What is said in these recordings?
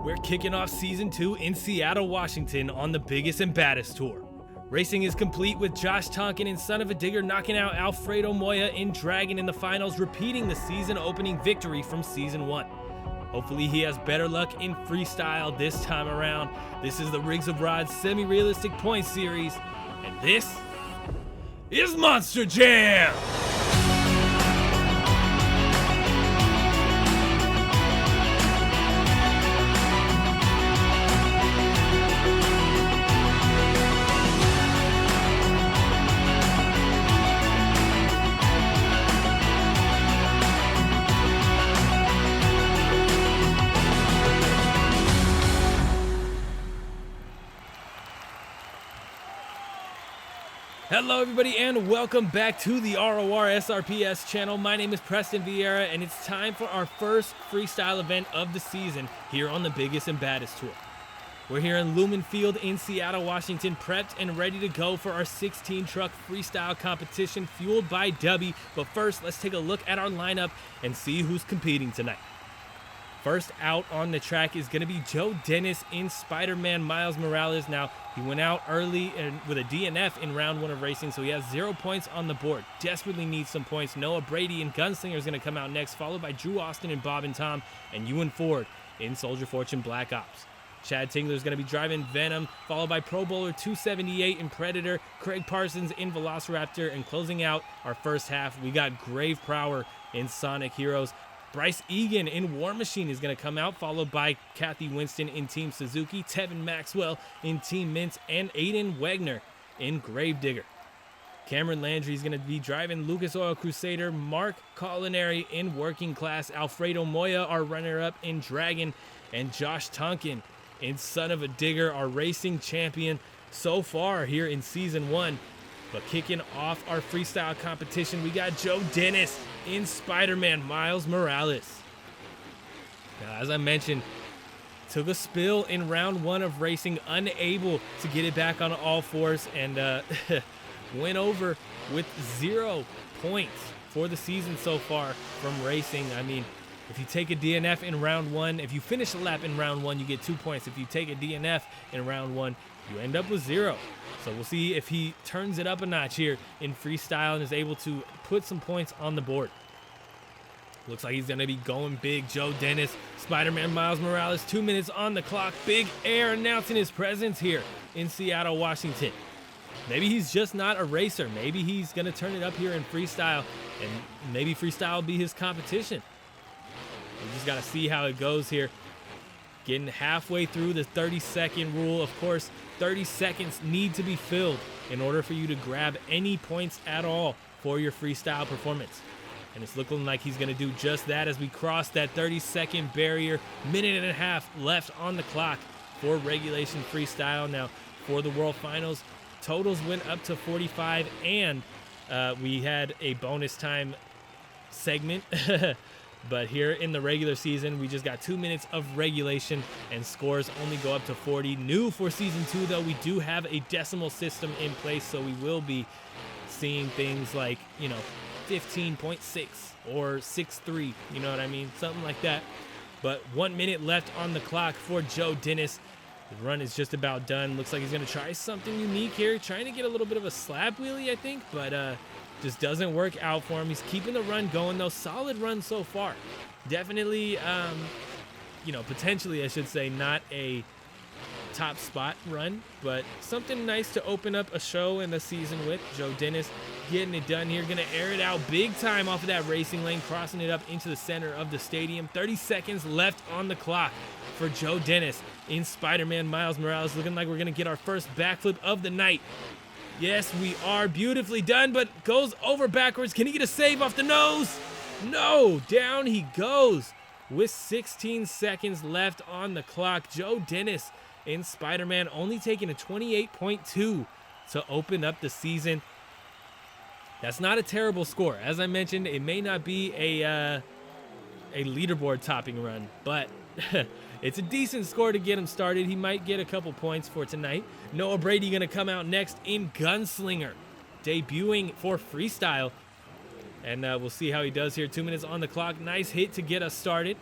We're kicking off Season 2 in Seattle, Washington on the Biggest and Baddest Tour. Racing is complete with Josh Tonkin and Son of a Digger knocking out Alfredo Moya in Dragon in the finals, repeating the season-opening victory from Season 1. Hopefully he has better luck in freestyle this time around. This is the Rigs of Rods semi-realistic points series, and this is Monster Jam! Hello everybody and welcome back to the Rorsrps channel. My name is Preston Vieira and it's time for our first freestyle event of the season here on the Biggest and Baddest Tour. We're here in Lumen Field in Seattle, Washington, prepped and ready to go for our 16 truck freestyle competition fueled by Dubby. But first, let's take a look at our lineup and see who's competing tonight. First out on the track is going to be Joe Dennis in Spider-Man Miles Morales. Now, he went out early and with a DNF in round 1 of racing, so he has 0 points on the board. Desperately needs some points. Noah Brady in Gunslinger is going to come out next, followed by Drew Austin in Bob and Tom, and Ewan Ford in Soldier Fortune Black Ops. Chad Tingler is going to be driving Venom, followed by Pro Bowler 278 in Predator, Kraig Parsons in Velociraptor, and closing out our first half, we got Grave Prower in Sonic Heroes. Bryce Eagan in War Machine is going to come out, followed by Kathy Winston in Team Suzuki, Tevin Maxwell in Team Meents, and Aiden Wagner in Gravedigger. Cameron Landry is going to be driving Lucas Oil Crusader, Mark Colineri in Working Class, Alfredo Moya, our runner-up in Dragon, and Josh Tonkin in Son of a Digger, our racing champion so far here in Season 1. But kicking off our freestyle competition, we got Joe Dennis in Spider-Man Miles Morales. Now, as I mentioned, took a spill in round 1 of racing, unable to get it back on all fours, and went over with 0 points for the season so far from racing. I mean, if you take a DNF in round 1, if you finish a lap in round 1, you get 2 points. If you take a DNF in round 1, you end up with 0. So we'll see if he turns it up a notch here in freestyle and is able to put some points on the board. Looks like he's going to be going big. Joe Dennis, Spider-Man Miles Morales, 2 minutes on the clock. Big Air announcing his presence here in Seattle, Washington. Maybe he's just not a racer. Maybe he's going to turn it up here in freestyle, and maybe freestyle will be his competition. We just got to see how it goes here. Getting halfway through the 30-second rule. Of course, 30 seconds need to be filled in order for you to grab any points at all for your freestyle performance. And it's looking like he's going to do just that as we cross that 30-second barrier. Minute and a half left on the clock for regulation freestyle. Now, for the World Finals, totals went up to 45, and we had a bonus time segment. But here in the regular season, we just got 2 minutes of regulation, and scores only go up to 40. New for Season 2, though, we do have a decimal system in place, so we will be seeing things like, 15.6 or 6.3, you know what I mean? Something like that. But 1 minute left on the clock for Joe Dennis. The run is just about done. Looks like he's going to try something unique here, trying to get a little bit of a slab wheelie, I think, but just doesn't work out for him. He's keeping the run going, though. Solid run so far. Definitely, potentially, I should say, not a top spot run, but something nice to open up a show in the season with. Joe Dennis getting it done here. Going to air it out big time off of that racing lane, crossing it up into the center of the stadium. 30 seconds left on the clock for Joe Dennis in Spider-Man Miles Morales. Looking like we're going to get our first backflip of the night. Yes, we are. Beautifully done, but goes over backwards. Can he get a save off the nose? No, down he goes with 16 seconds left on the clock. Joe Dennis in Spider-Man only taking a 28.2 to open up the season. That's not a terrible score. As I mentioned, it may not be a leaderboard topping run, but it's a decent score to get him started. He might get a couple points for tonight. Noah Brady going to come out next in Gunslinger, debuting for freestyle. And we'll see how he does here. 2 minutes on the clock. Nice hit to get us started.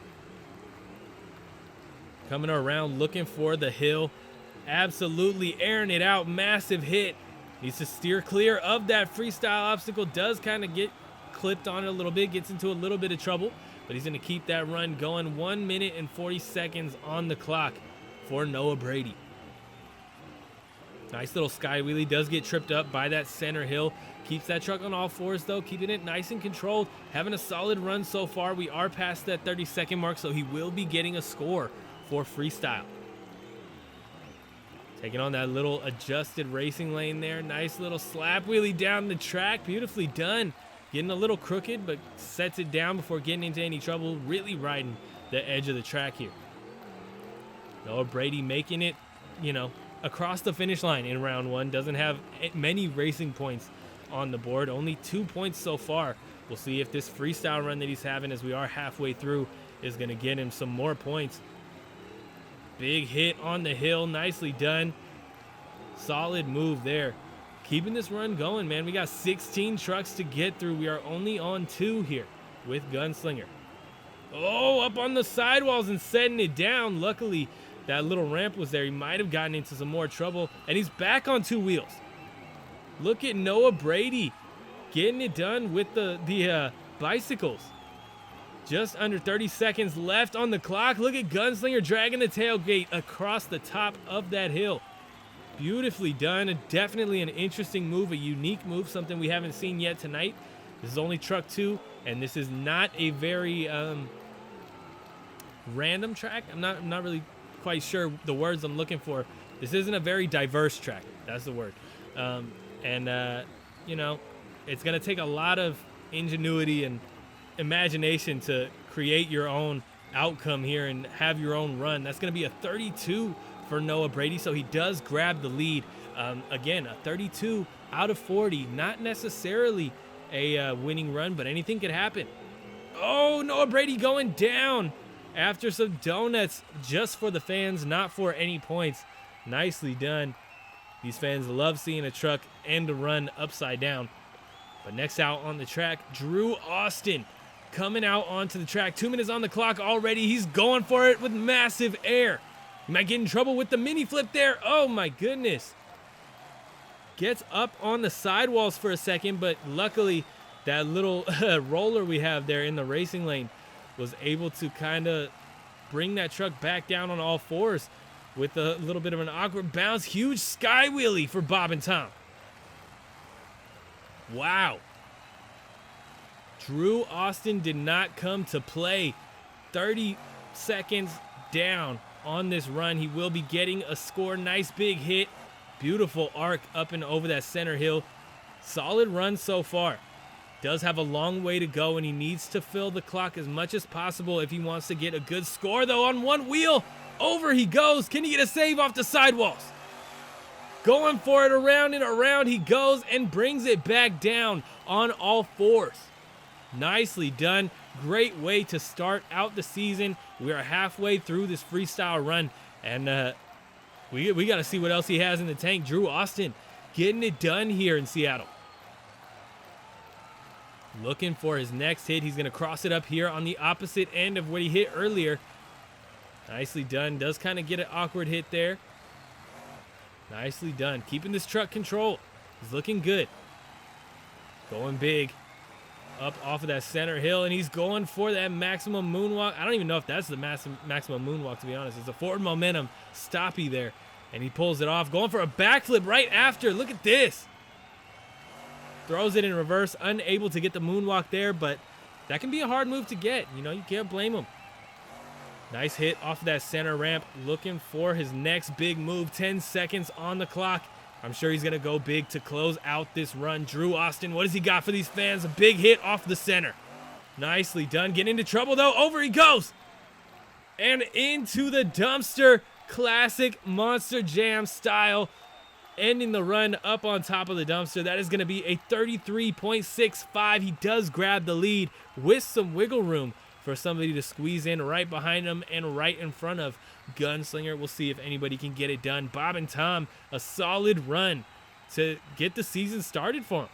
Coming around, looking for the hill. Absolutely airing it out. Massive hit. Needs to steer clear of that freestyle obstacle. Does kind of get clipped on it a little bit. Gets into a little bit of trouble. But he's going to keep that run going. 1 minute and 40 seconds on the clock for Noah Brady. Nice little sky wheelie. Does get tripped up by that center hill. Keeps that truck on all fours, though. Keeping it nice and controlled. Having a solid run so far. We are past that 30-second mark, so he will be getting a score for freestyle. Taking on that little adjusted racing lane there. Nice little slap wheelie down the track. Beautifully done. Getting a little crooked, but sets it down before getting into any trouble. Really riding the edge of the track here. Noah Brady making it, across the finish line in round one. Doesn't have many racing points on the board. Only 2 points so far. We'll see if this freestyle run that he's having, as we are halfway through, is going to get him some more points. Big hit on the hill. Nicely done. Solid move there. Keeping this run going, man. We got 16 trucks to get through. We are only on 2 here with Gunslinger. Oh, up on the sidewalls and setting it down. Luckily, that little ramp was there. He might have gotten into some more trouble. And he's back on 2 wheels. Look at Noah Brady getting it done with the bicycles. Just under 30 seconds left on the clock. Look at Gunslinger dragging the tailgate across the top of that hill. Beautifully done. Definitely an interesting move, a unique move, something we haven't seen yet tonight. This is only truck 2, and this is not a very random track. I'm not really quite sure the words I'm looking for. This isn't a very diverse track. That's the word. It's going to take a lot of ingenuity and imagination to create your own outcome here and have your own run. That's going to be a 32 for Noah Brady, so he does grab the lead. Again, a 32 out of 40, not necessarily a winning run, but anything could happen. Oh, Noah Brady going down after some donuts, just for the fans, not for any points. Nicely done. These fans love seeing a truck end a run upside down. But next out on the track, Drew Austin coming out onto the track. 2 minutes on the clock already. He's going for it with massive air. He might get in trouble with the mini flip there. Oh my goodness. Gets up on the sidewalls for a second, but luckily that little roller we have there in the racing lane was able to kind of bring that truck back down on all fours with a little bit of an awkward bounce. Huge sky wheelie for Bob and Tom. Wow. Drew Austin did not come to play. 30 seconds down on this run. He will be getting a score. Nice big hit. Beautiful arc up and over that center hill. Solid run so far. Does have a long way to go, and he needs to fill the clock as much as possible if he wants to get a good score, though. On one wheel, over he goes. Can he get a save off the sidewalls? Going for it, around and around he goes and brings it back down on all fours. Nicely done. Great way to start out the season. We are halfway through this freestyle run, and we got to see what else he has in the tank. Drew Austin getting it done here in Seattle. Looking for his next hit. He's going to cross it up here on the opposite end of what he hit earlier. Nicely done. Does kind of get an awkward hit there. Nicely done. Keeping this truck controlled. He's looking good. Going big. Up off of that center hill, and he's going for that maximum moonwalk. I don't even know if that's the maximum moonwalk, to be honest. It's a forward momentum stoppy there, and he pulls it off. Going for a backflip right after. Look at this. Throws it in reverse, unable to get the moonwalk there, but that can be a hard move to get. You can't blame him. Nice hit off of that center ramp. Looking for his next big move. 10 seconds on the clock. I'm sure he's going to go big to close out this run. Drew Austin, what has he got for these fans? A big hit off the center. Nicely done. Getting into trouble, though. Over he goes. And into the dumpster. Classic Monster Jam style. Ending the run up on top of the dumpster. That is going to be a 33.65. He does grab the lead with some wiggle room for somebody to squeeze in right behind him and right in front of Gunslinger. We'll see if anybody can get it done. Bob and Tom, a solid run to get the season started for him.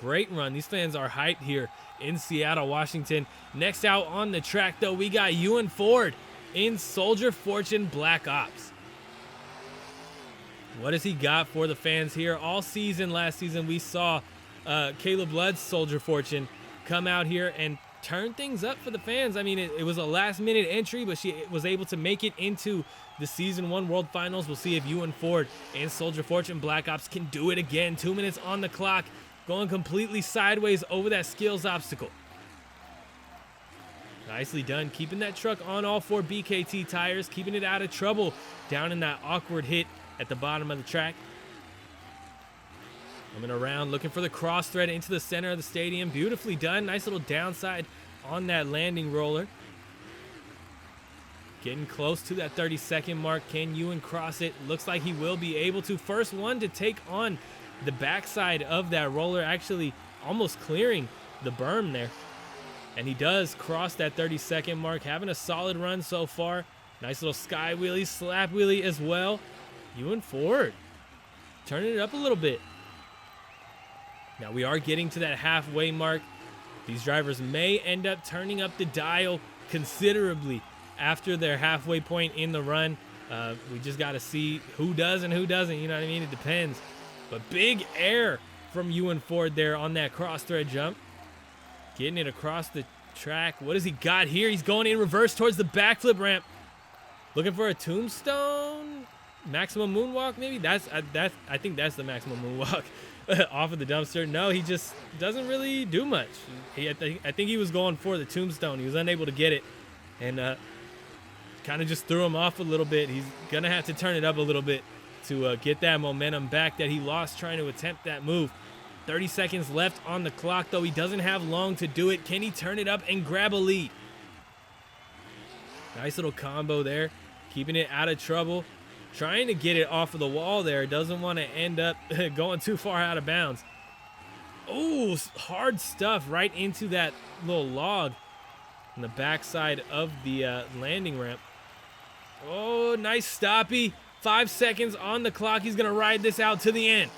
Great run. These fans are hyped here in Seattle, Washington. Next out on the track, though, we got Ewan Ford in Soldier Fortune Black Ops. What has he got for the fans here? All season, last season, we saw Caleb Ludd's Soldier Fortune come out here and turn things up for the fans. I mean, it was a last-minute entry, but she was able to make it into the Season 1 World Finals. We'll see if Ewan Ford and Soldier Fortune Black Ops can do it again. 2 minutes on the clock, going completely sideways over that skills obstacle. Nicely done, keeping that truck on all 4 BKT tires, keeping it out of trouble down in that awkward hit at the bottom of the track. Coming around, looking for the cross thread into the center of the stadium. Beautifully done. Nice little downside on that landing roller. Getting close to that 30-second mark. Can Ewan cross it? Looks like he will be able to. First one to take on the backside of that roller, actually almost clearing the berm there. And he does cross that 30-second mark. Having a solid run so far. Nice little sky wheelie, slap wheelie as well. Ewan Ford turning it up a little bit. Now we are getting to that halfway mark. These drivers may end up turning up the dial considerably after their halfway point in the run. We just got to see who does and who doesn't. You know what I mean? It depends. But big air from Ewan Ford there on that cross thread jump. Getting it across the track. What has he got here? He's going in reverse towards the backflip ramp. Looking for a tombstone? Maximum moonwalk, maybe? I think that's the maximum moonwalk. Off of the dumpster. No, he just doesn't really do much. I think he was going for the tombstone. He was unable to get it, and kind of just threw him off a little bit. He's gonna have to turn it up a little bit to get that momentum back that he lost trying to attempt that move. 30 seconds left on the clock, though. He doesn't have long to do it. Can he turn it up and grab a lead? Nice little combo there, keeping it out of trouble. Trying to get it off of the wall there. Doesn't want to end up going too far out of bounds. Oh, hard stuff right into that little log on the backside of the landing ramp. Oh, nice stoppy. 5 seconds on the clock. He's going to ride this out to the end.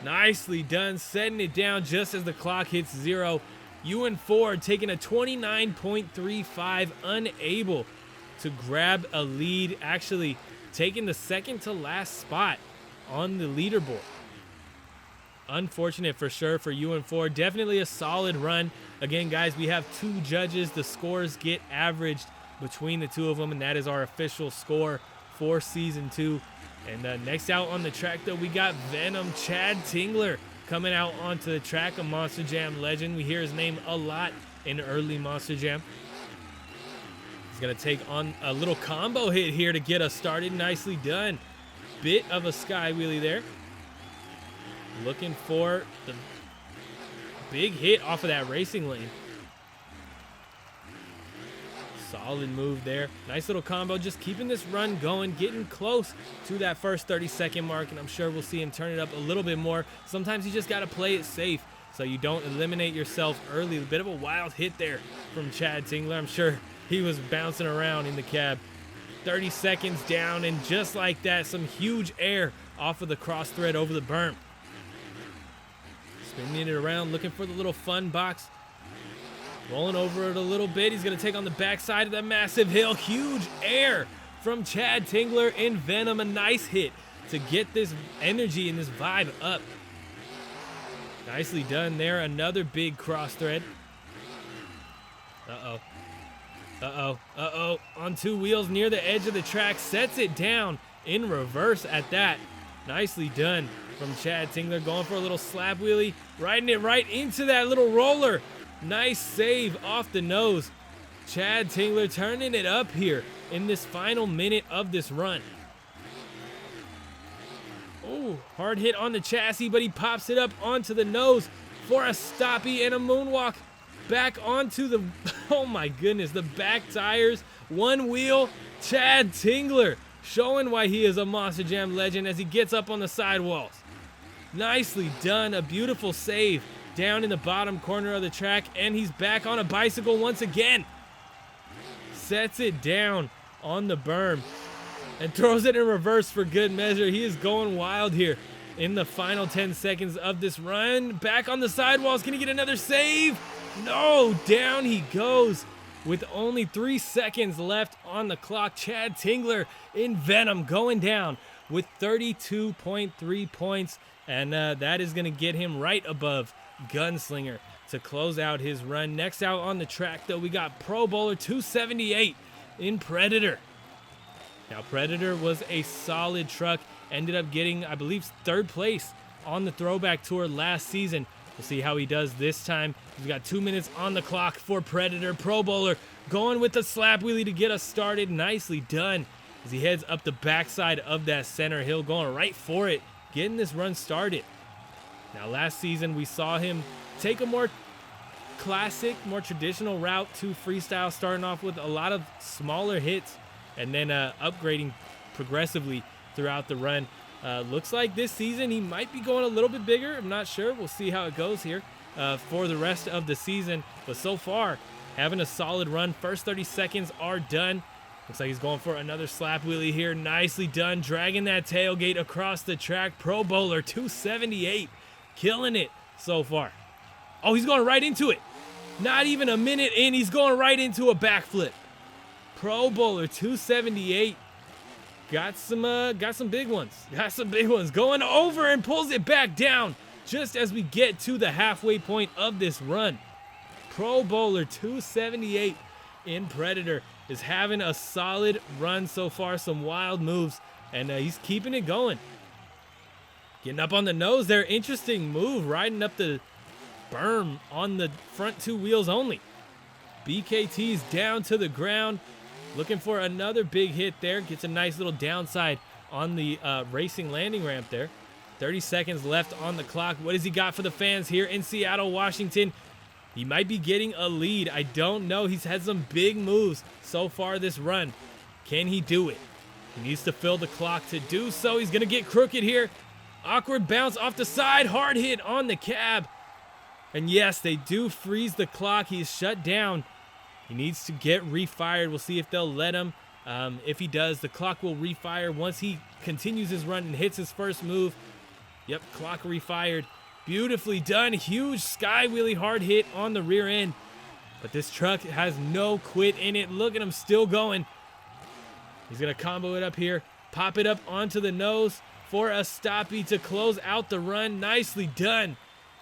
Nicely done, setting it down just as the clock hits 0. Ewan Ford taking a 29.35, unable to grab a lead. Actually taking the second to last spot on the leaderboard. Unfortunate for sure for Ewan Ford. Definitely a solid run. Again, guys, we have 2 judges. The scores get averaged between the 2 of them, and that is our official score for Season 2. And next out on the track, though, we got Venom, Chad Tingler, coming out onto the track, a Monster Jam legend. We hear his name a lot in early Monster Jam. He's going to take on a little combo hit here to get us started. Nicely done. Bit of a sky wheelie there. Looking for the big hit off of that racing lane. Solid move there. Nice little combo, just keeping this run going, getting close to that first 30-second mark, and I'm sure we'll see him turn it up a little bit more. Sometimes you just got to play it safe so you don't eliminate yourself early. A bit of a wild hit there from Chad Tingler. I'm sure he was bouncing around in the cab. 30 seconds down, and just like that, some huge air off of the cross thread over the berm. Spinning it around, looking for the little fun box. Rolling over it a little bit. He's going to take on the backside of that massive hill. Huge air from Chad Tingler in Venom. A nice hit to get this energy and this vibe up. Nicely done there. Another big cross thread. Uh-oh. Uh-oh. Uh-oh. On 2 wheels near the edge of the track. Sets it down in reverse at that. Nicely done from Chad Tingler. Going for a little slap wheelie. Riding it right into that little roller. Nice save off the nose. Chad Tingler turning it up here in this final minute of this run. Oh, hard hit on the chassis, but he pops it up onto the nose for a stoppie and a moonwalk back onto the, oh my goodness, the back tires. 1 wheel. Chad Tingler showing why he is a Monster Jam legend as he gets up on the sidewalls. Nicely done. A beautiful save down in the bottom corner of the track, and he's back on a bicycle once again. Sets it down on the berm and throws it in reverse for good measure. He is going wild here in the final 10 seconds of this run. Back on the sidewalls. Can he get another save? No, down he goes with only 3 seconds left on the clock. Chad Tingler in Venom going down with 32.3 points, and that is going to get him right above Gunslinger to close out his run. Next out on the track, though, we got Pro Bowler 278 in Predator. Now, Predator was a solid truck, ended up getting, I believe, 3rd place on the Throwback Tour last season. We'll see how he does this time. We've got 2 minutes on the clock for Predator. Pro Bowler going with the slap wheelie to get us started. Nicely done as he heads up the backside of that center hill, going right for it, getting this run started. Now, last season, we saw him take a more classic, more traditional route to freestyle, starting off with a lot of smaller hits and then upgrading progressively throughout the run. Looks like this season he might be going a little bit bigger. I'm not sure. We'll see how it goes here for the rest of the season. But so far, having a solid run. First 30 seconds are done. Looks like he's going for another slap wheelie here. Nicely done, dragging that tailgate across the track. Pro Bowler 278, killing it so far. Oh, he's going right into it. Not even a minute in, he's going right into a backflip. Pro Bowler 278. Got some big ones. Got some big ones. Going over and pulls it back down just as we get to the halfway point of this run. Pro Bowler 278 in Predator is having a solid run so far. Some wild moves, and he's keeping it going. Getting up on the nose there. Interesting move, riding up the berm on the front 2 wheels only. BKT's down to the ground. Looking for another big hit there. Gets a nice little downside on the racing landing ramp there. 30 seconds left on the clock. What has he got for the fans here in Seattle, Washington? He might be getting a lead. I don't know. He's had some big moves so far this run. Can he do it? He needs to fill the clock to do so. He's going to get crooked here. Awkward bounce off the side. Hard hit on the cab. And yes, they do freeze the clock. He's shut down. He needs to get refired. We'll see if they'll let him. If he does, the clock will refire once he continues his run and hits his first move. Yep, clock refired. Beautifully done. Huge sky wheelie hard hit on the rear end. But this truck has no quit in it. Look at him still going. He's going to combo it up here. Pop it up onto the nose for a stoppie to close out the run. Nicely done.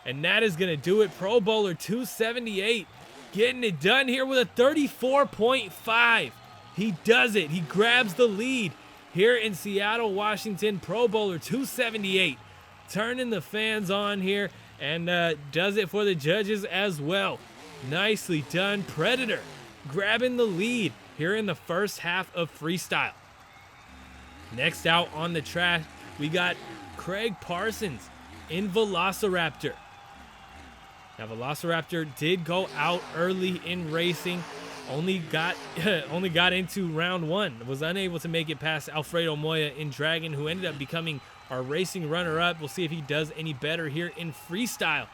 And that is going to do it. Pro Bowler 278. Getting it done here with a 34.5. He does it. He grabs the lead here in Seattle, Washington. Pro Bowler 278. Turning the fans on here and does it for the judges as well. Nicely done. Predator grabbing the lead here in the first half of freestyle. Next out on the track, we got Kraig Parsons in Velociraptor. Now, Velociraptor did go out early in racing, only got into round 1, was unable to make it past Alfredo Moya in Dragon, who ended up becoming our racing runner-up. We'll see if he does any better here in freestyle.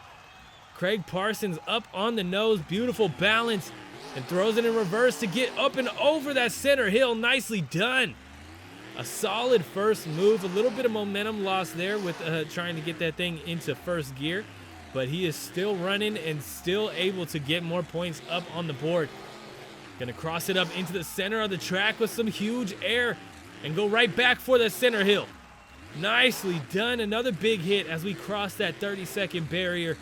Kraig Parsons up on the nose, beautiful balance, and throws it in reverse to get up and over that center hill. Nicely done. A solid first move, a little bit of momentum loss there with trying to get that thing into first gear. But he is still running and still able to get more points up on the board. Gonna cross it up into the center of the track with some huge air and go right back for the center hill. Nicely done. Another big hit as we cross that 30-second barrier.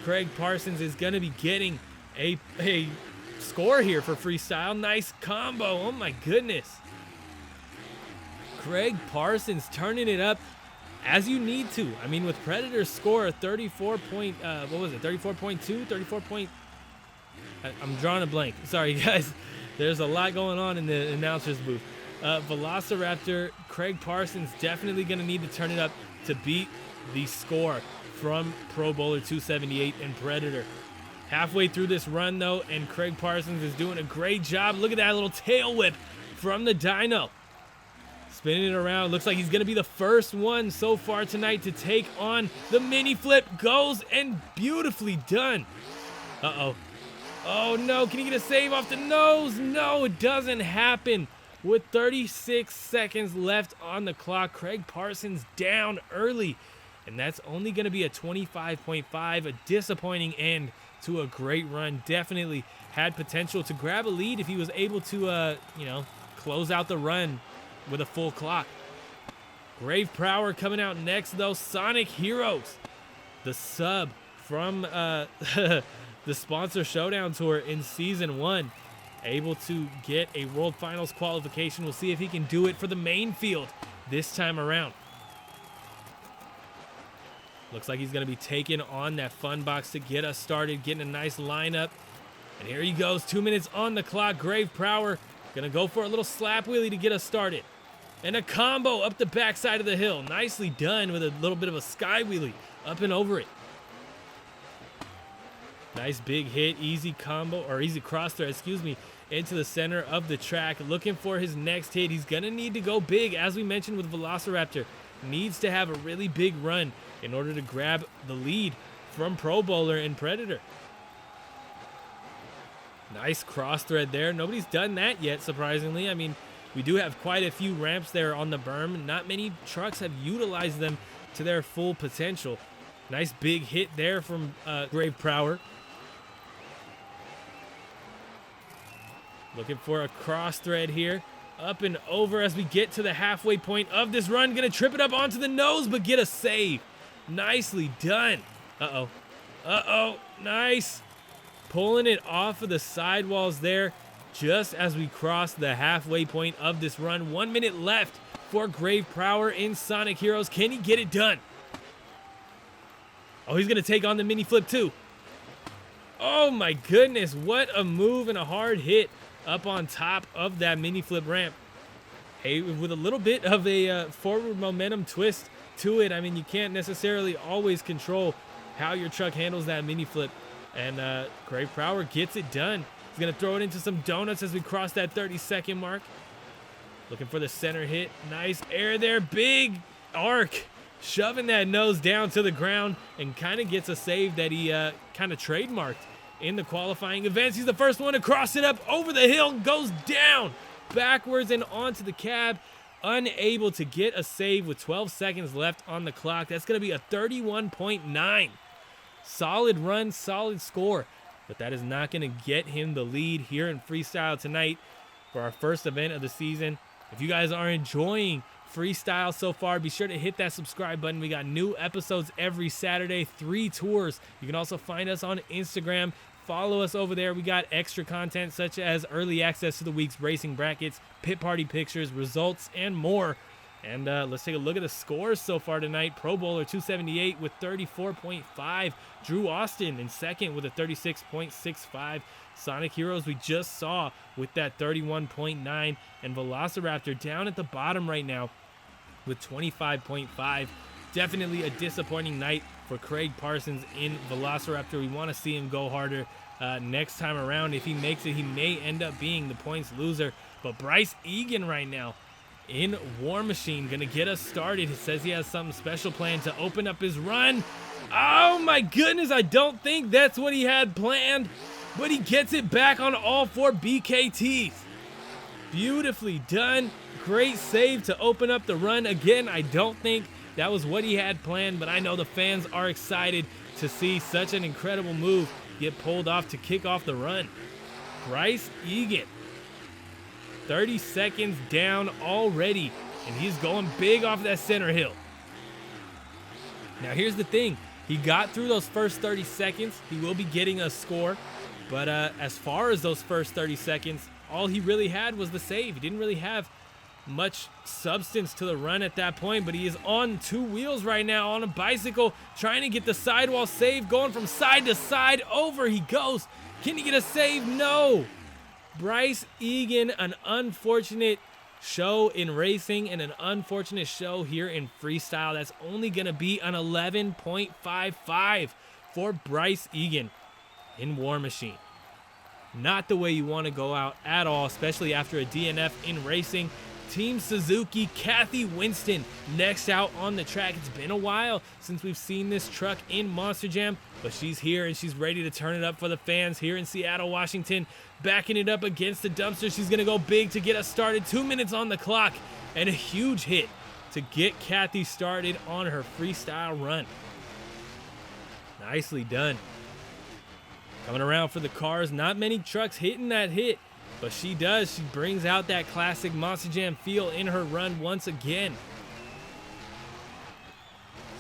Kraig Parsons is gonna be getting a score here for freestyle. Nice combo. Oh my goodness. Kraig Parsons turning it up as you need to. I mean, with Predator's score 34.2, 34 point. I'm drawing a blank. Sorry, guys. There's a lot going on in the announcer's booth. Velociraptor, Kraig Parsons definitely going to need to turn it up to beat the score from Pro Bowler 278 and Predator. Halfway through this run, though, and Kraig Parsons is doing a great job. Look at that little tail whip from the dyno. Spinning it around. Looks like he's going to be the first one so far tonight to take on the mini flip. Goes and beautifully done. Uh-oh. Oh, no. Can he get a save off the nose? No, it doesn't happen. With 36 seconds left on the clock, Kraig Parsons down early. And that's only going to be a 25.5, a disappointing end to a great run. Definitely had potential to grab a lead if he was able to, close out the run with a full clock. Grave Prower coming out next, though. Sonic Heroes, the sub from the Sponsor Showdown Tour in Season 1, able to get a World Finals qualification. We'll see if he can do it for the main field this time around. Looks like he's going to be taking on that fun box to get us started, getting a nice lineup. And here he goes, 2 minutes on the clock. Grave Prower going to go for a little slap wheelie to get us started. And a combo up the backside of the hill. Nicely done with a little bit of a sky wheelie up and over it. Nice big hit, easy combo, or easy cross thread, into the center of the track. Looking for his next hit. He's going to need to go big, as we mentioned with Velociraptor. Needs to have a really big run in order to grab the lead from Pro Bowler and Predator. Nice cross thread there. Nobody's done that yet, surprisingly. I mean, we do have quite a few ramps there on the berm. Not many trucks have utilized them to their full potential. Nice big hit there from Grave Prower. Looking for a cross thread here. Up and over as we get to the halfway point of this run. Gonna trip it up onto the nose, but get a save. Nicely done. Uh-oh. Nice. Pulling it off of the sidewalls there just as we cross the halfway point of this run. 1 minute left for Grave Prower in Sonic Heroes. Can he get it done? Oh, he's going to take on the mini flip too. Oh my goodness, what a move and a hard hit up on top of that mini flip ramp. Hey, with a little bit of a forward momentum twist to it. I mean, you can't necessarily always control how your truck handles that mini flip. And Grave Prower gets it done. He's going to throw it into some donuts as we cross that 30-second mark. Looking for the center hit. Nice air there. Big arc. Shoving that nose down to the ground and kind of gets a save that he kind of trademarked in the qualifying events. He's the first one to cross it up over the hill. Goes down backwards and onto the cab. Unable to get a save with 12 seconds left on the clock. That's going to be a 31.9. Solid run, solid score. But that is not going to get him the lead here in Freestyle tonight for our first event of the season. If you guys are enjoying Freestyle so far, be sure to hit that subscribe button. We got new episodes every Saturday, 3 tours. You can also find us on Instagram. Follow us over there. We got extra content such as early access to the week's racing brackets, pit party pictures, results, and more. And let's take a look at the scores so far tonight. Pro Bowler 278 with 34.5. Drew Austin in second with a 36.65. Sonic Heroes we just saw with that 31.9. And Velociraptor down at the bottom right now with 25.5. Definitely a disappointing night for Kraig Parsons in Velociraptor. We want to see him go harder next time around. If he makes it, he may end up being the points loser. But Bryce Eagan right now in War Machine, gonna get us started. He says he has something special planned to open up his run. Oh my goodness, I don't think that's what he had planned, but he gets it back on all 4 BKTs. Beautifully done. Great save to open up the run. Again, I don't think that was what he had planned, but I know the fans are excited to see such an incredible move get pulled off to kick off the run. Bryce Eagan, 30 seconds down already, and he's going big off that center hill. Now here's the thing. He got through those first 30 seconds. He will be getting a score, but as far as those first 30 seconds, all he really had was the save. He didn't really have much substance to the run at that point, but he is on 2 wheels right now on a bicycle, trying to get the sidewall save, going from side to side. Over he goes. Can he get a save? No. Bryce Eagan, an unfortunate show in racing and an unfortunate show here in Freestyle. That's only going to be an 11.55 for Bryce Eagan in War Machine. Not the way you want to go out at all, especially after a DNF in racing. Team Suzuki, Kathy Winston, next out on the track. It's been a while since we've seen this truck in Monster Jam, but she's here and she's ready to turn it up for the fans here in Seattle, Washington. Backing it up against the dumpster. She's going to go big to get us started. 2 minutes on the clock and a huge hit to get Kathy started on her Freestyle run. Nicely done. Coming around for the cars. Not many trucks hitting that hit, but she does. She brings out that classic Monster Jam feel in her run once again.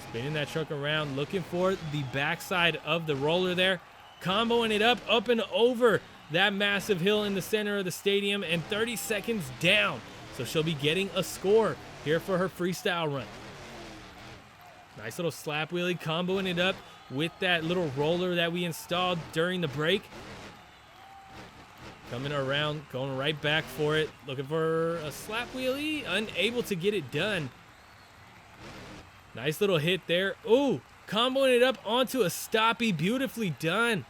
Spinning that truck around, looking for the backside of the roller there. Comboing it up and over that massive hill in the center of the stadium, and 30 seconds down. So she'll be getting a score here for her freestyle run. Nice little slap wheelie, comboing it up with that little roller that we installed during the break. Coming around, going right back for it. Looking for a slap wheelie, unable to get it done. Nice little hit there. Ooh, comboing it up onto a stoppie. Beautifully done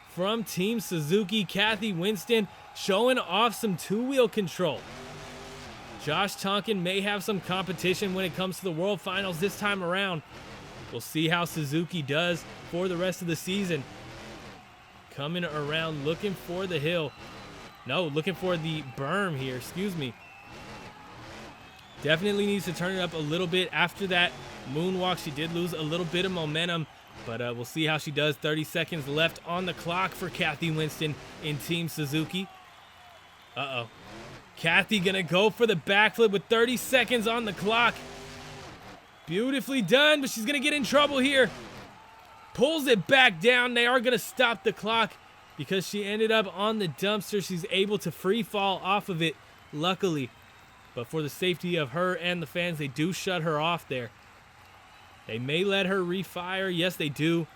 from Team Suzuki. Kathy Winston showing off some two-wheel control. Josh Tonkin may have some competition when it comes to the World Finals this time around. We'll see how Suzuki does for the rest of the season. Coming around, looking for the hill. No, looking for the berm here, excuse me. Definitely needs to turn it up a little bit after that moonwalk. She did lose a little bit of momentum, but we'll see how she does. 30 seconds left on the clock for Kathy Winston in Team Suzuki. Uh-oh. Kathy gonna go for the backflip with 30 seconds on the clock. Beautifully done, but she's gonna get in trouble here. Pulls it back down. They are gonna stop the clock because she ended up on the dumpster. She's able to free fall off of it, luckily. But for the safety of her and the fans, they do shut her off there. They may let her refire. Yes, they do.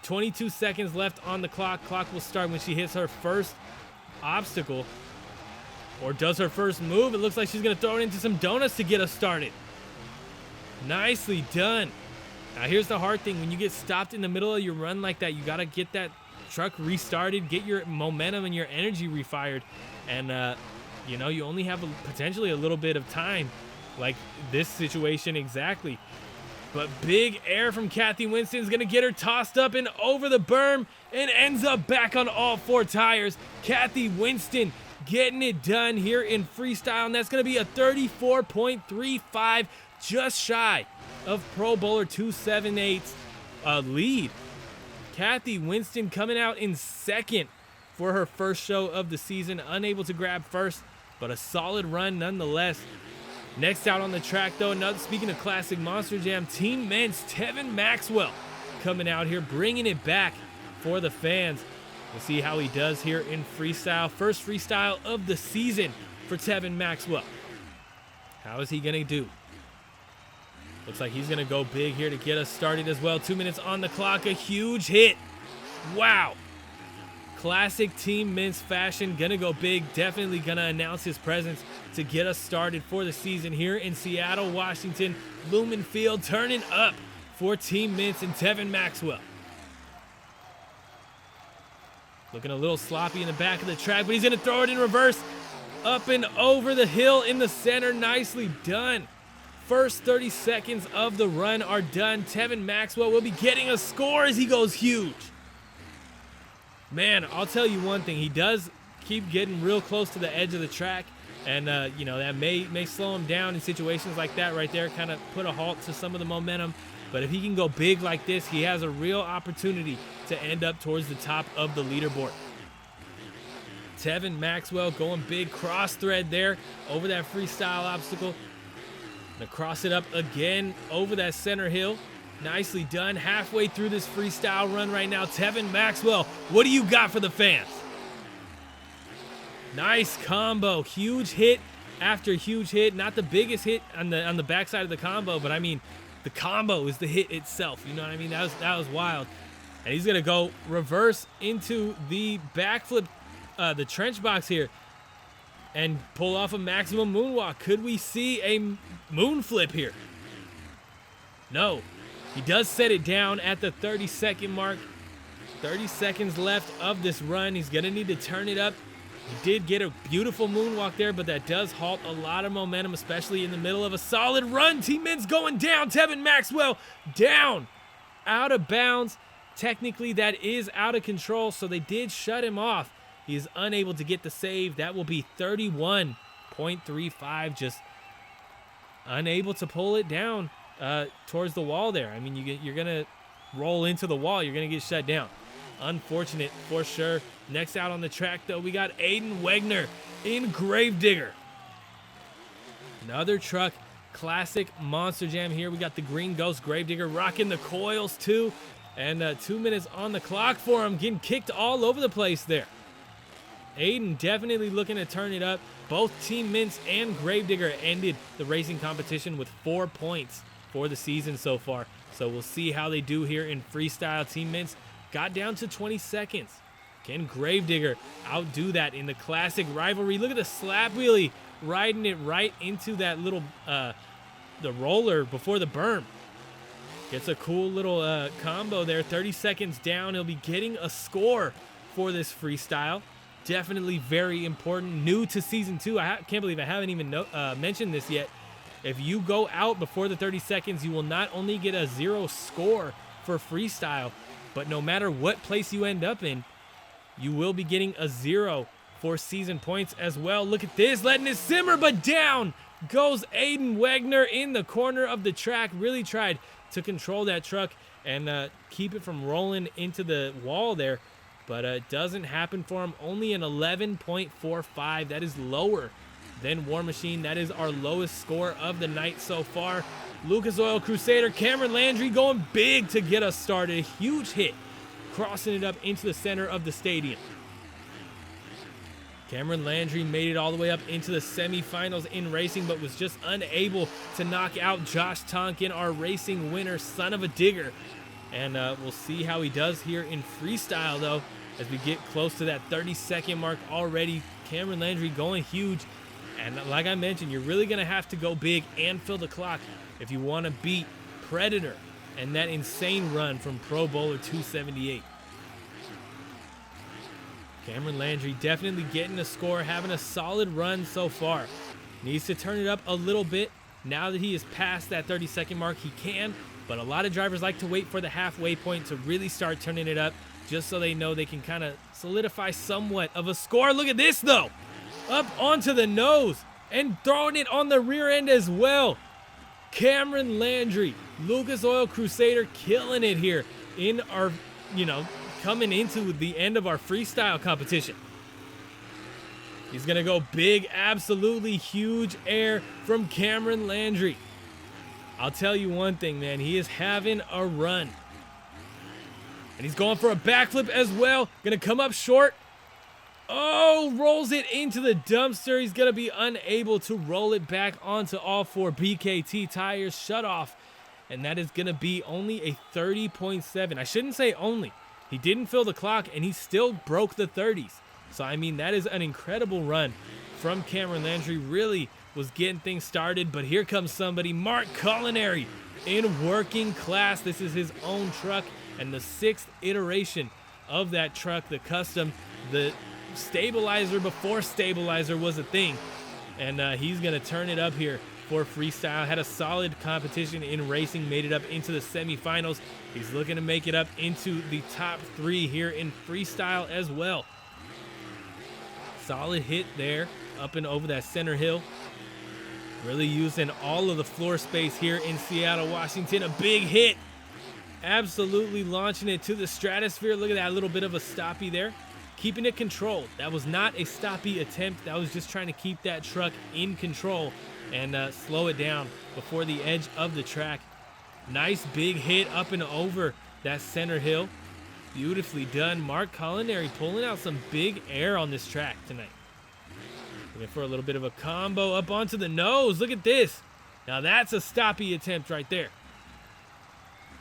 22 seconds left on the clock. Clock will start when she hits her first obstacle. Or does her first move. It looks like she's going to throw it into some donuts to get us started. Nicely done. Now, here's the hard thing. When you get stopped in the middle of your run like that, you got to get that truck restarted, get your momentum and your energy refired. And, you know, you only have potentially a little bit of time, like this situation exactly. But big air from Kathy Winston is going to get her tossed up and over the berm and ends up back on all four tires. Kathy Winston getting it done here in freestyle, and that's going to be a 34.35, just shy of Pro Bowler 278's lead. Kathy Winston coming out in second for her first show of the season, unable to grab first, but a solid run nonetheless. Next out on the track, though, speaking of classic Monster Jam, Team Meents, Tevin Maxwell coming out here, bringing it back for the fans. We'll see how he does here in freestyle. First freestyle of the season for Tevin Maxwell. How is he going to do? Looks like he's going to go big here to get us started as well. 2 minutes on the clock, a huge hit. Wow. Classic Team Meents fashion, going to go big. Definitely going to announce his presence to get us started for the season here in Seattle, Washington. Lumen Field turning up for Team Meents and Tevin Maxwell. Looking a little sloppy in the back of the track, but he's going to throw it in reverse. Up and over the hill in the center. Nicely done. First 30 seconds of the run are done. Tevin Maxwell will be getting a score as he goes huge. Man, I'll tell you one thing. He does keep getting real close to the edge of the track. And, you know, that may slow him down in situations like that right there. Kind of put a halt to some of the momentum. But if he can go big like this, he has a real opportunity to end up towards the top of the leaderboard. Tevin Maxwell going big, cross thread there over that freestyle obstacle. Gonna cross it up again over that center hill. Nicely done. Halfway through this freestyle run right now. Tevin Maxwell, what do you got for the fans? Nice combo. Huge hit after huge hit. Not the biggest hit on the backside of the combo, but I mean, the combo is the hit itself. You know what I mean? That was wild. And he's gonna go reverse into the backflip, the trench box here, and pull off a maximum moonwalk. Could we see a moon flip here? No. He does set it down at the 30-second mark. 30 seconds left of this run. He's gonna need to turn it up. He did get a beautiful moonwalk there, but that does halt a lot of momentum, especially in the middle of a solid run. Team Meents going down. Tevin Maxwell down, out of bounds. Technically, that is out of control, so they did shut him off. He is unable to get the save. That will be 31.35, just unable to pull it down towards the wall there. I mean, you're going to roll into the wall. You're going to get shut down. Unfortunate for sure. Next out on the track, though, we got Aiden Wagner in Gravedigger. Another truck, classic Monster Jam here. We got the Green Ghost Gravedigger rocking the coils, too. And 2 minutes on the clock for him, getting kicked all over the place there. Aiden definitely looking to turn it up. Both Team Meents and Gravedigger ended the racing competition with 4 points for the season so far. So we'll see how they do here in freestyle. Team Meents got down to 20 seconds. Can Gravedigger outdo that in the classic rivalry? Look at the slap wheelie, riding it right into that little, the roller before the berm. Gets a cool little combo there. 30 seconds down. He'll be getting a score for this freestyle. Definitely very important. New to season 2. I can't believe I haven't even mentioned this yet. If you go out before the 30 seconds, you will not only get a 0 score for freestyle, but no matter what place you end up in, you will be getting a 0 for season points as well. Look at this, letting it simmer, but down goes Aiden Wagner in the corner of the track. Really tried to control that truck and keep it from rolling into the wall there, but it doesn't happen for him. Only an 11.45. That is lower than War Machine. That is our lowest score of the night so far. Lucas Oil Crusader, Cameron Landry going big to get us started. A huge hit, crossing it up into the center of the stadium. Cameron Landry made it all the way up into the semifinals in racing, but was just unable to knock out Josh Tonkin, our racing winner, son of a digger. And we'll see how he does here in freestyle, though, as we get close to that 30-second mark already. Cameron Landry going huge. And like I mentioned, you're really going to have to go big and fill the clock if you want to beat Predator and that insane run from Pro Bowler 278. Cameron Landry definitely getting a score, having a solid run so far. Needs to turn it up a little bit. Now that he is past that 30-second mark, he can, but a lot of drivers like to wait for the halfway point to really start turning it up, just so they know they can kind of solidify somewhat of a score. Look at this, though. Up onto the nose and throwing it on the rear end as well. Cameron Landry, Lucas Oil Crusader killing it here in our, coming into the end of our freestyle competition. He's going to go big, absolutely huge air from Cameron Landry. I'll tell you one thing, man. He is having a run. And he's going for a backflip as well. Going to come up short. Oh, rolls it into the dumpster. He's going to be unable to roll it back onto all 4 BKT tires. Shut off. And that is going to be only a 30.7. I shouldn't say only. He didn't fill the clock, and he still broke the 30s. So, I mean, that is an incredible run from Cameron Landry. Really was getting things started, but here comes somebody. Mark Colineri in working class. This is his own truck, and the 6th iteration of that truck, the custom, the stabilizer before stabilizer was a thing. And he's going to turn it up here for freestyle. Had a solid competition in racing, made it up into the semifinals. He's looking to make it up into the top 3 here in freestyle as well. Solid hit there, up and over that center hill. Really using all of the floor space here in Seattle, Washington. A big hit. Absolutely launching it to the stratosphere. Look at that little bit of a stoppie there. Keeping it controlled. That was not a stoppie attempt. That was just trying to keep that truck in control and slow it down before the edge of the track. Nice big hit up and over that center hill. Beautifully done. Mark Colineri pulling out some big air on this track tonight. Looking for a little bit of a combo up onto the nose. Look at this. Now that's a stoppie attempt right there.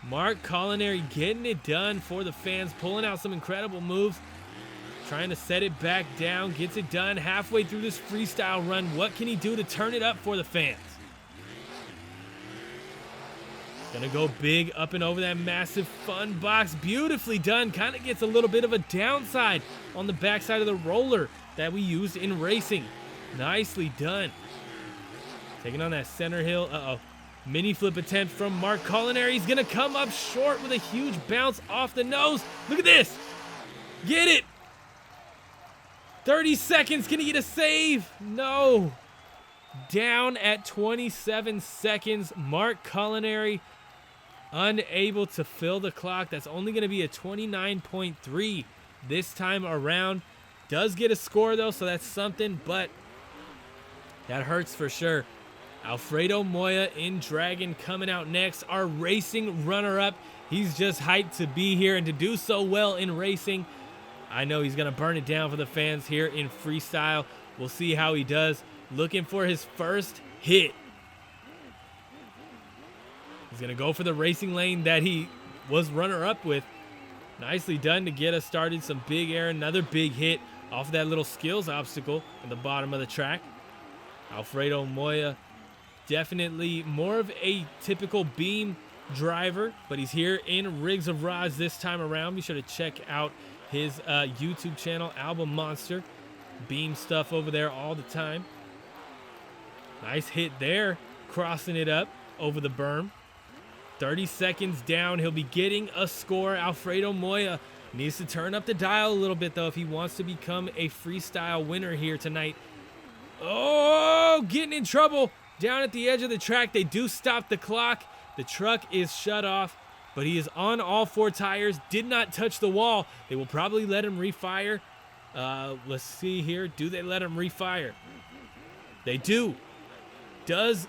Mark Colineri getting it done for the fans, pulling out some incredible moves. Trying to set it back down, gets it done halfway through this freestyle run. What can he do to turn it up for the fans? Gonna go big up and over that massive fun box. Beautifully done. Kind of gets a little bit of a downside on the backside of the roller that we used in racing. Nicely done. Taking on that center hill. Mini flip attempt from Mark Colineri. He's gonna come up short with a huge bounce off the nose. Look at this. Get it. 30 seconds. Can he get a save? No. Down at 27 seconds. Mark Colineri unable to fill the clock. That's only going to be a 29.3 this time around. Does get a score though, so that's something, but that hurts for sure. Alfredo Moya in Dragon coming out next, our racing runner-up. He's just hyped to be here and to do so well in racing. I know he's going to burn it down for the fans here in freestyle. We'll see how he does. Looking for his first hit. He's going to go for the racing lane that he was runner-up with. Nicely done to get us started. Some big air, another big hit off of that little skills obstacle at the bottom of the track. Alfredo Moya, definitely more of a typical beam driver, but he's here in Rigs of Rods this time around. Be sure to check out his YouTube channel, Album Monster. Beam stuff over there all the time. Nice hit there, crossing it up over the berm. 30 seconds down, he'll be getting a score. Alfredo Moya needs to turn up the dial a little bit though if he wants to become a freestyle winner here tonight. Oh, getting in trouble down at the edge of the track. They do stop the clock. The truck is shut off, but he is on all four tires, did not touch the wall. They will probably let him refire. Let's see here. Do they let him refire? They do. Does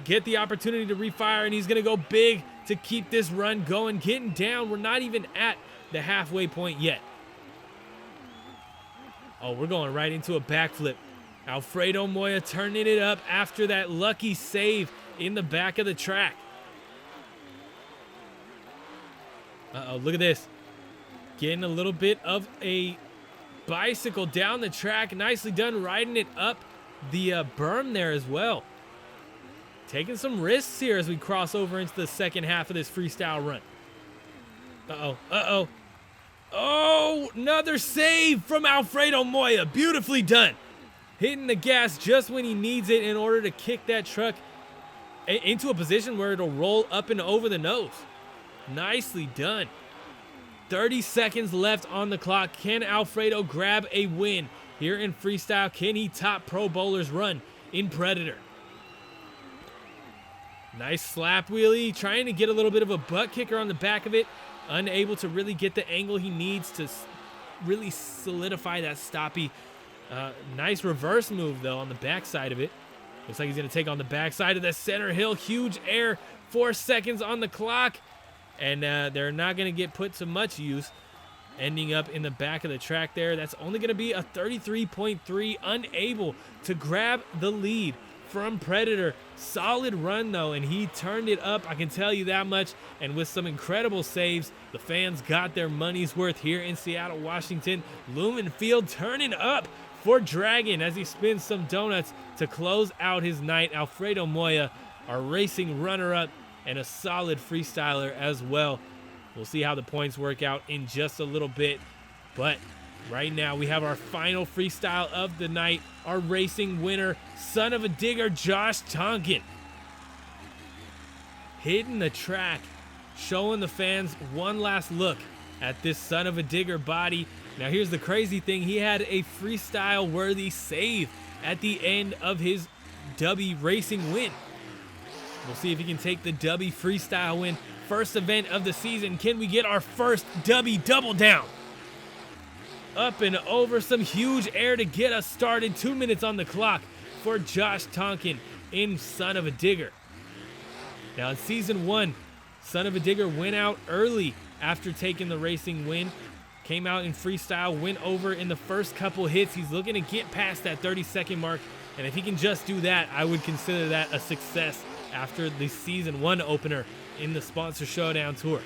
get the opportunity to refire, and he's going to go big to keep this run going. Getting down. We're not even at the halfway point yet. Oh, we're going right into a backflip. Alfredo Moya turning it up after that lucky save in the back of the track. Uh-oh, look at this. Getting a little bit of a bicycle down the track. Nicely done riding it up the berm there as well. Taking some risks here as we cross over into the second half of this freestyle run. Uh-oh, uh-oh. Oh, another save from Alfredo Moya. Beautifully done. Hitting the gas just when he needs it in order to kick that truck into a position where it'll roll up and over the nose. Nicely done. 30 seconds left on the clock. Can Alfredo grab a win here in freestyle? Can he top Pro Bowler's run in Predator? Nice slap wheelie, trying to get a little bit of a butt kicker on the back of it. Unable to really get the angle he needs to really solidify that stoppy. Nice reverse move, though, on the backside of it. Looks like he's going to take on the backside of the center hill. Huge air. 4 seconds on the clock. And they're not going to get put to much use. Ending up in the back of the track there. That's only going to be a 33.3. Unable to grab the lead from Predator. Solid run, though, and he turned it up. I can tell you that much. And with some incredible saves, the fans got their money's worth here in Seattle, Washington. Lumen Field turning up for Dragon as he spins some donuts to close out his night. Alfredo Moya, our racing runner-up, and a solid freestyler as well. We'll see how the points work out in just a little bit. But right now we have our final freestyle of the night. Our racing winner, son of a digger, Josh Tonkin. Hitting the track, showing the fans one last look at this son of a digger body. Now here's the crazy thing. He had a freestyle worthy save at the end of his Dubby racing win. We'll see if he can take the Dubby freestyle win. First event of the season. Can we get our first Dubby double down? Up and over, some huge air to get us started. 2 minutes on the clock for Josh Tonkin in Son of a Digger. Now in season 1, Son of a Digger went out early after taking the racing win. Came out in freestyle, went over in the first couple hits. He's looking to get past that 30-second mark. And if he can just do that, I would consider that a success after the season 1 opener in the Sponsor Showdown Tour.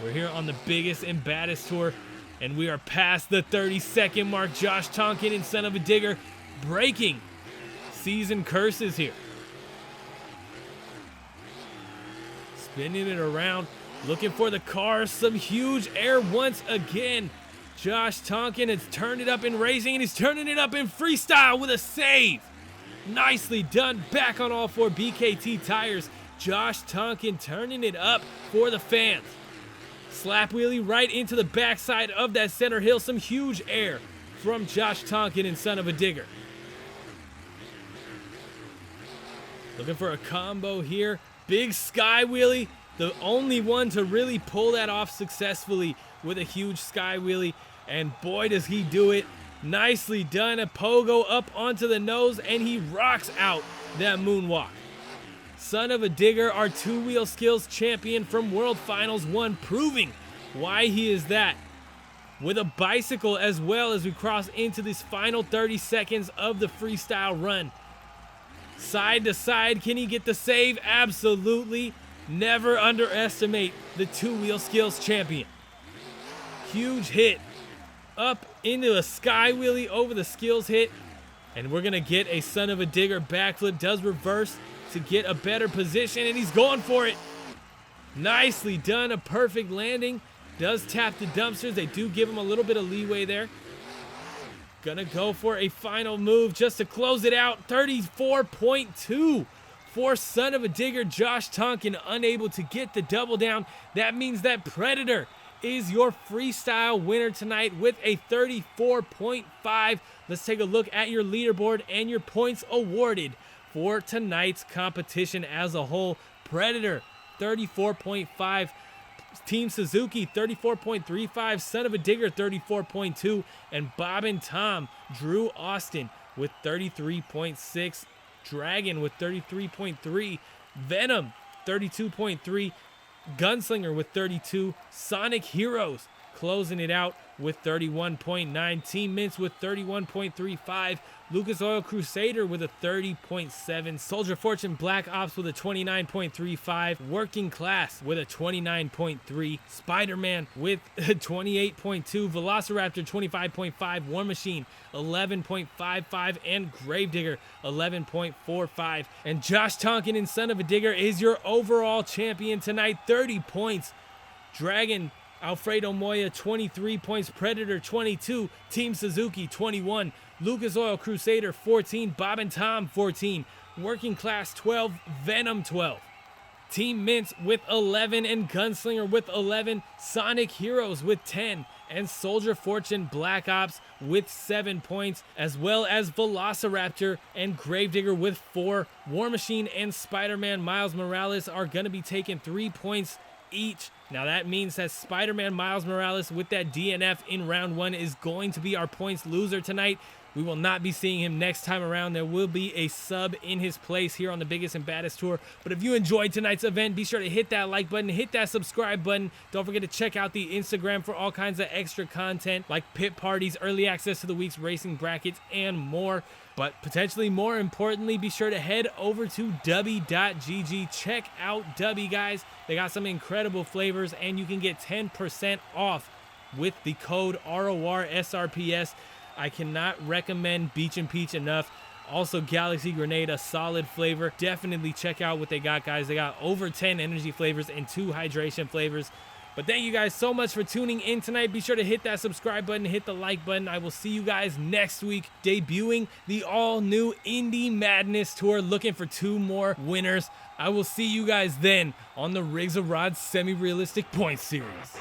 We're here on the biggest and baddest tour, and we are past the 30-second mark. Josh Tonkin and Son of a Digger breaking season curses here. Spinning it around, looking for the car. Some huge air once again. Josh Tonkin has turned it up in racing, and he's turning it up in freestyle with a save. Nicely done. Back on all 4 BKT tires. Josh Tonkin turning it up for the fans. Slap wheelie right into the backside of that center hill. Some huge air from Josh Tonkin and Son of a Digger. Looking for a combo here. Big sky wheelie the only one to really pull that off successfully with a huge sky wheelie. And boy, does he do it. Nicely done. A pogo up onto the nose, and he rocks out that moonwalk. Son of a Digger, our two-wheel skills champion from World Finals 1, proving why he is that. With a bicycle as well as we cross into this final 30 seconds of the freestyle run. Side to side, can he get the save? Absolutely. Never underestimate the two-wheel skills champion. Huge hit. Up into a sky wheelie over the skills hit. And we're going to get a Son of a Digger backflip. Does reverse to get a better position, and he's going for it. Nicely done. A perfect landing. Does tap the dumpsters. They do give him a little bit of leeway there. Gonna go for a final move just to close it out. 34.2 for Son of a Digger. Josh Tonkin unable to get the double down. That means that Predator is your freestyle winner tonight with a 34.5. Let's take a look at your leaderboard and your points awarded for tonight's competition as a whole. Predator, 34.5. Team Suzuki, 34.35. Son of a Digger, 34.2. And Bob and Tom, Drew Austin with 33.6. Dragon with 33.3. Venom, 32.3. Gunslinger with 32. Sonic Heroes closing it out with 31.9. Team Meents with 31.35. Lucas Oil Crusader with a 30.7. Soldier Fortune Black Ops with a 29.35. Working Class with a 29.3. Spider-Man with a 28.2. Velociraptor 25.5. War Machine 11.55. And Gravedigger 11.45. And Josh Tonkin and Son of a Digger is your overall champion tonight. 30 points. Dragon Alfredo Moya 23 points. Predator 22. Team Suzuki 21. Lucas Oil Crusader 14, Bob and Tom 14, Working Class 12, Venom 12. Team Meents with 11 and Gunslinger with 11, Sonic Heroes with 10, and Soldier Fortune Black Ops with 7 points, as well as Velociraptor and Gravedigger with 4. War Machine and Spider-Man Miles Morales are going to be taking 3 points each. Now that means that Spider-Man Miles Morales with that DNF in round 1 is going to be our points loser tonight. We will not be seeing him next time around. There will be a sub in his place here on the Biggest and Baddest Tour. But if you enjoyed tonight's event, be sure to hit that like button, hit that subscribe button. Don't forget to check out the Instagram for all kinds of extra content like pit parties, early access to the week's racing brackets, and more. But potentially more importantly, be sure to head over to Dubby.gg. Check out Dubby, guys. They got some incredible flavors, and you can get 10% off with the code RORSRPS. I cannot recommend Beach and Peach enough. Also, Galaxy Grenade, a solid flavor. Definitely check out what they got, guys. They got over 10 energy flavors and 2 hydration flavors. But thank you guys so much for tuning in tonight. Be sure to hit that subscribe button, hit the like button. I will see you guys next week, debuting the all-new Indie Madness Tour, looking for 2 more winners. I will see you guys then on the Rigs of Rods Semi-Realistic Points Series.